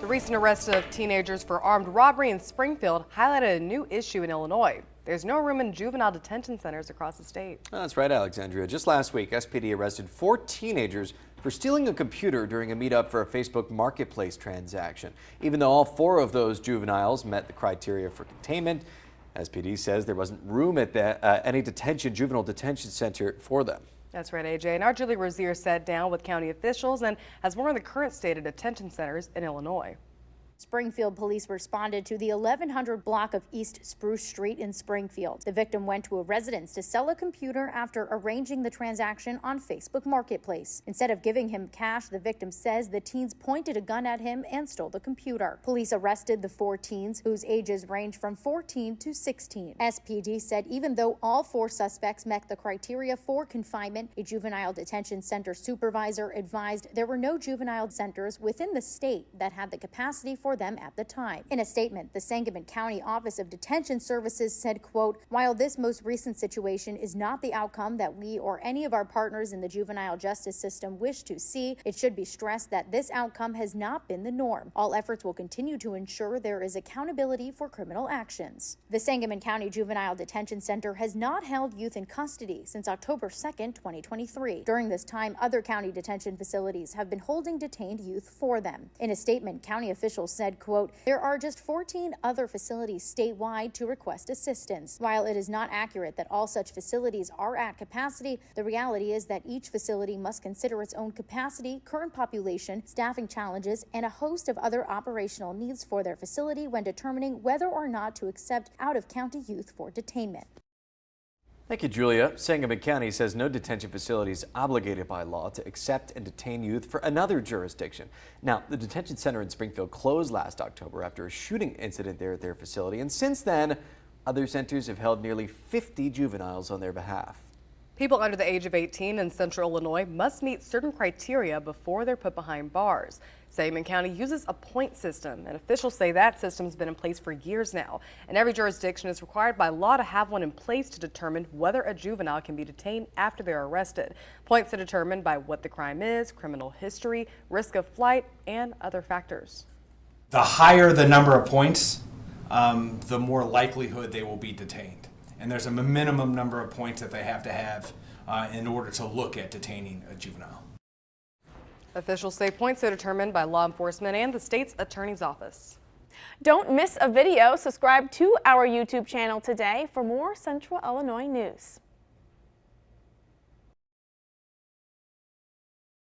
The recent arrest of teenagers for armed robbery in Springfield highlighted a new issue in Illinois. There's no room in juvenile detention centers across the state. That's right, Alexandria. Just last week, SPD arrested 4 teenagers for stealing a computer during a meetup for a Facebook marketplace transaction. Even though all 4 of those juveniles met the criteria for containment, SPD says there wasn't room at any juvenile detention center for them. That's right, AJ. And our Julie Rozier sat down with county officials and has more on the current state of detention centers in Illinois. Springfield police responded to the 1100 block of East Spruce Street in Springfield. The victim went to a residence to sell a computer after arranging the transaction on Facebook Marketplace. Instead of giving him cash, the victim says the teens pointed a gun at him and stole the computer. Police arrested the 4 teens, whose ages range from 14 to 16. SPD said even though all 4 suspects met the criteria for confinement, a juvenile detention center supervisor advised there were no juvenile centers within the state that had the capacity for them at the time. In a statement, the Sangamon County Office of Detention Services said, quote, "While this most recent situation is not the outcome that we or any of our partners in the juvenile justice system wish to see, it should be stressed that this outcome has not been the norm. All efforts will continue to ensure there is accountability for criminal actions." The Sangamon County Juvenile Detention Center has not held youth in custody since October 2nd, 2023. During this time, other county detention facilities have been holding detained youth for them. In a statement, county officials said, quote, "There are just 14 other facilities statewide to request assistance. While it is not accurate that all such facilities are at capacity, the reality is that each facility must consider its own capacity, current population, staffing challenges, and a host of other operational needs for their facility when determining whether or not to accept out-of-county youth for detainment." Thank you, Julia. Sangamon County says no detention facility is obligated by law to accept and detain youth for another jurisdiction. Now, the detention center in Springfield closed last October after a shooting incident there at their facility, and since then, other centers have held nearly 50 juveniles on their behalf. People under the age of 18 in central Illinois must meet certain criteria before they're put behind bars. Sangamon County uses a point system, and officials say that system's been in place for years now. And every jurisdiction is required by law to have one in place to determine whether a juvenile can be detained after they're arrested. Points are determined by what the crime is, criminal history, risk of flight, and other factors. The higher the number of points, the more likelihood they will be detained. And there's a minimum number of points that they have to have in order to look at detaining a juvenile. Officials say points are determined by law enforcement and the state's attorney's office. Don't miss a video. Subscribe to our YouTube channel today for more Central Illinois news.